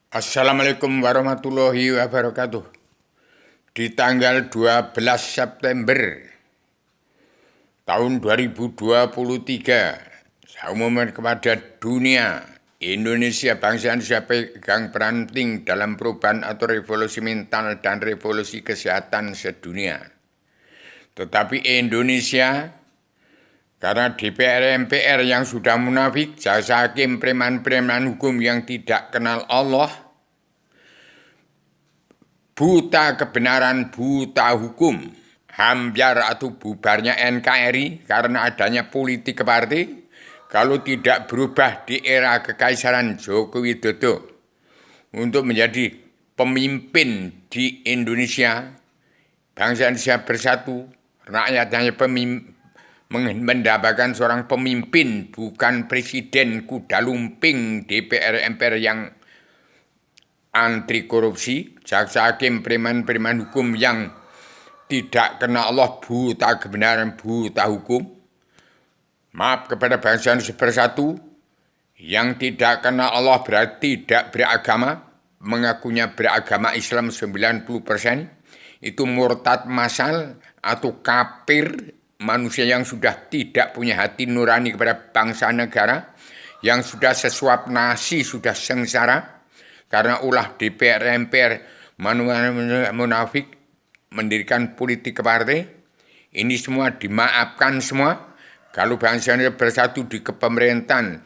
Assalamualaikum warahmatullahi wabarakatuh. Di tanggal 12 September tahun 2023, saya umumkan kepada dunia, Indonesia, bangsa Indonesia pegang peran penting dalam perubahan atau revolusi mental dan revolusi kesehatan sedunia. Tetapi Indonesia, karena DPR MPR yang sudah munafik, jaksa hakim, preman-preman hukum yang tidak kenal Allah, buta kebenaran, buta hukum, hambar atau bubarnya NKRI karena adanya politik partai, kalau tidak berubah di era kekaisaran Joko Widodo untuk menjadi pemimpin di Indonesia, bangsa Indonesia bersatu, rakyatnya mendapatkan seorang pemimpin, bukan presiden kuda lumping DPR MPR yang anti korupsi, jaksa hakim, preman-preman hukum yang tidak kena Allah, buta kebenaran, buta hukum. Maaf kepada bangsa Indonesia bersatu, yang tidak kena Allah berarti tidak beragama, mengakunya beragama Islam 90%, itu murtad massal atau kafir, manusia yang sudah tidak punya hati nurani kepada bangsa negara, yang sudah sesuap nasi, sudah sengsara, karena ulah DPR MPR munafik mendirikan politik partai. Ini semua dimaafkan semua kalau bangsa Indonesia bersatu di kepemerintahan,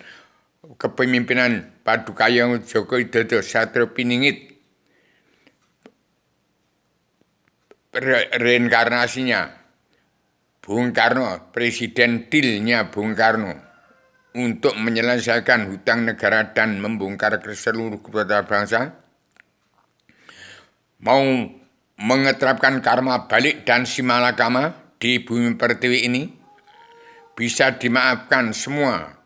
kepemimpinan Padukaya Joko Widodo, Satrio Piningit, reinkarnasinya Bung Karno, presiden tilnya Bung Karno untuk menyelesaikan hutang negara dan membongkar ke seluruh kekuatan bangsa, mau mengeterapkan karma balik dan simalakama di bumi pertiwi ini, bisa dimaafkan semua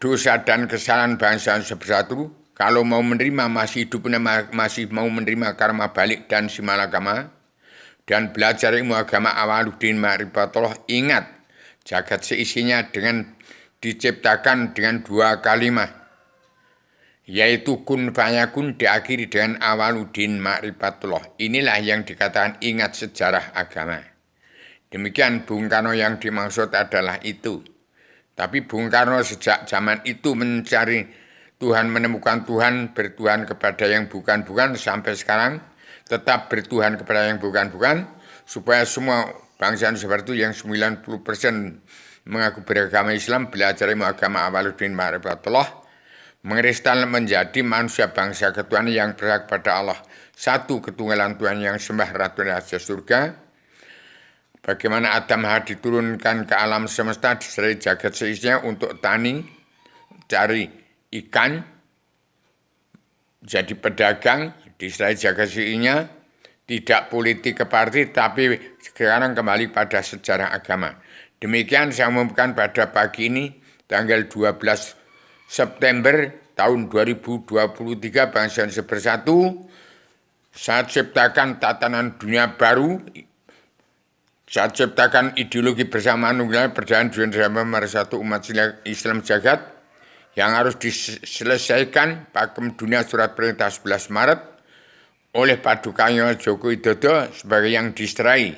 dosa dan kesalahan bangsa bersatu kalau mau menerima, masih hidup, masih mau menerima karma balik dan simalakama dan belajar ilmu agama Awaluddin Ma'rifatullah. Ingat, jagat seisinya dengan diciptakan dengan dua kalimat, yaitu kun fayakun, diakhiri dengan Awaluddin Ma'rifatullah. Inilah yang dikatakan ingat sejarah agama. Demikian Bung Karno yang dimaksud adalah itu. Tapi Bung Karno sejak zaman itu mencari Tuhan, menemukan Tuhan, bertuhan kepada yang bukan-bukan, sampai sekarang tetap bertuhan kepada yang bukan-bukan, supaya semua bangsa seperti itu yang 90% mengaku beragama Islam, belajar ilmu agama Awaluddin Ma'rifatullah, mengeristal menjadi manusia bangsa ketuhanan yang berhak pada Allah, satu ketunggalan Tuhan yang sembah Ratu Raja Surga. Bagaimana Adam diturunkan ke alam semesta, diserai jagat seisinya untuk tani, cari ikan, jadi pedagang, diserai jagat seisinya, tidak politik ke partai, tapi sekarang kembali pada sejarah agama. Demikian saya umumkan pada pagi ini, tanggal 12 September tahun 2023, bangsa Indonesia bersatu. Saya ciptakan tatanan dunia baru, saya ciptakan ideologi bersama nunggal perjalanan dunia bersatu umat Islam jagat yang harus diselesaikan pakem dunia surat perintah 11 Maret oleh Padukaya Joko Widodo sebagai yang diserai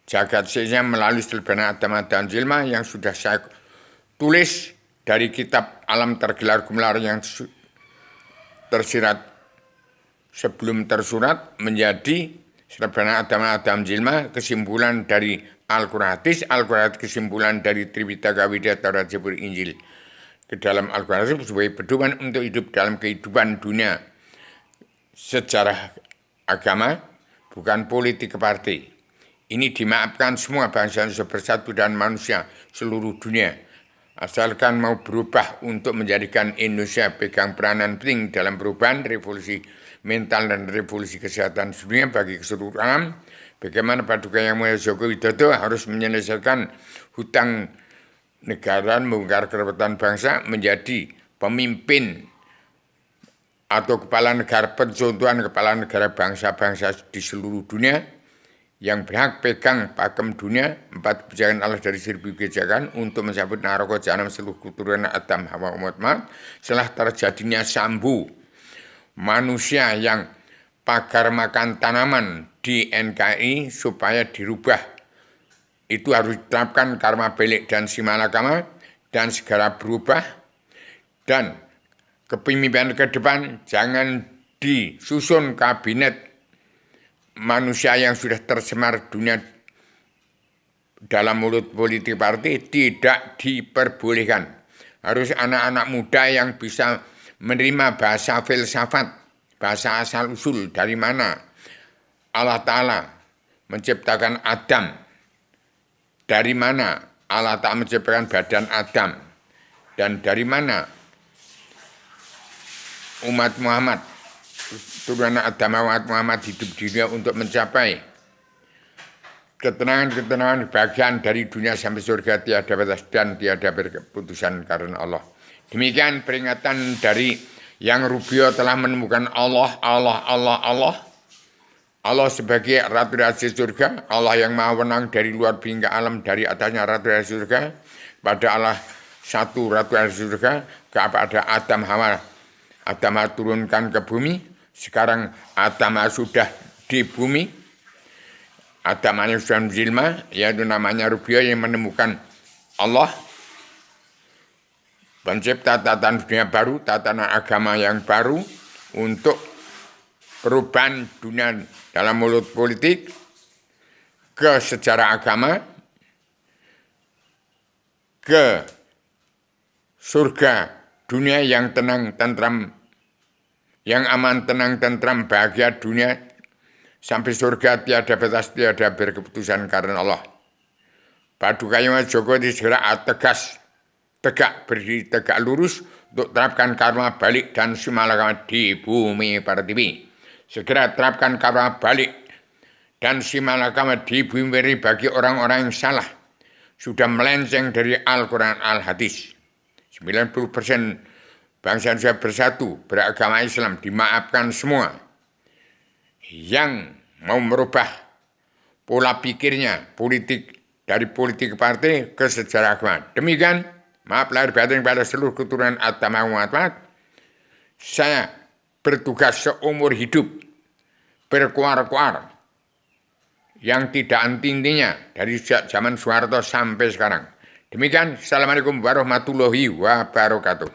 jagat seisinya melalui Selebana Adama dan Jilma yang sudah saya tulis dari kitab Alam Tergelar Gumelar yang tersirat sebelum tersurat menjadi Selebana Adama Adam Jilma, kesimpulan dari Al-Quran hadis, Al-Quran kesimpulan dari Tripitaka Widya Taurat Zabur Injil ke dalam Al-Quran sebagai pedoman untuk hidup dalam kehidupan dunia sejarah agama, bukan politik partai. Ini dimaafkan semua bangsa Indonesia bersatu dan manusia seluruh dunia, asalkan mau berubah untuk menjadikan Indonesia pegang peranan penting dalam perubahan revolusi mental dan revolusi kesehatan dunia bagi keseluruhan. Bagaimana Paduka Yang Mulia Joko Widodo harus menyelesaikan hutang negara, membongkar kerepatan bangsa, menjadi pemimpin atau kepala negara, pencontohan kepala negara bangsa-bangsa di seluruh dunia yang berhak pegang pakem dunia, 4 kebijakan Allah dari 1000 kebijakan untuk mencabut naroko jahanam seluruh keturunan Adam, Hawa, umat Muhammad, setelah terjadinya sambu manusia yang pagar makan tanaman di NKRI supaya dirubah. Itu harus diterapkan karma belik dan simalakama dan segera berubah, dan kepemimpinan ke depan jangan disusun kabinet manusia yang sudah tercemar dunia dalam mulut politik partai, tidak diperbolehkan. Harus anak-anak muda yang bisa menerima bahasa filsafat, bahasa asal-usul, dari mana Allah Ta'ala menciptakan Adam, dari mana Allah Ta'ala menciptakan badan Adam, dan dari mana umat Muhammad, turunan Adam umat Muhammad hidup di dunia untuk mencapai ketenangan bagian dari dunia sampai surga tiada batas dan tiada berkeputusan karena Allah. Demikian peringatan dari yang Rubio telah menemukan Allah sebagai Ratu Rahasia Surga, Allah yang maha wenang dari luar hingga alam, dari atasnya Ratu Rahasia Surga, pada Allah satu Ratu Rahasia Surga, kepada Adam Hawa turunkan ke bumi. Sekarang Adam sudah di bumi, Adam sudah menjelma, yaitu namanya Rubio yang menemukan Allah, pencipta tatanan dunia baru, tatanan agama yang baru untuk perubahan dunia dalam mulut politik ke sejarah agama, ke surga dunia yang tenang, tentram, yang aman, tenang, tentram, bahagia dunia sampai surga tiada batas, tiada berkeputusan karena Allah. Paduka Yang Joko segera tegak berdiri tegak lurus untuk terapkan karma balik dan simalakama di bumi Partiwi. Segera terapkan karma balik dan simalakama di bumi bagi orang-orang yang salah, sudah melenceng dari Al-Quran Al-Hadis. 90% bangsa Indonesia bersatu, beragama Islam, dimaafkan semua. Yang mau merubah pola pikirnya, dari politik partai ke sejarah agama. Demikian, maaf lahir batin pada seluruh keturunan Adam Muhammad. Saya bertugas seumur hidup, berkuar-kuar, yang tidak henti-hentinya dari zaman Soeharto sampai sekarang. Demikian, Assalamualaikum warahmatullahi wabarakatuh.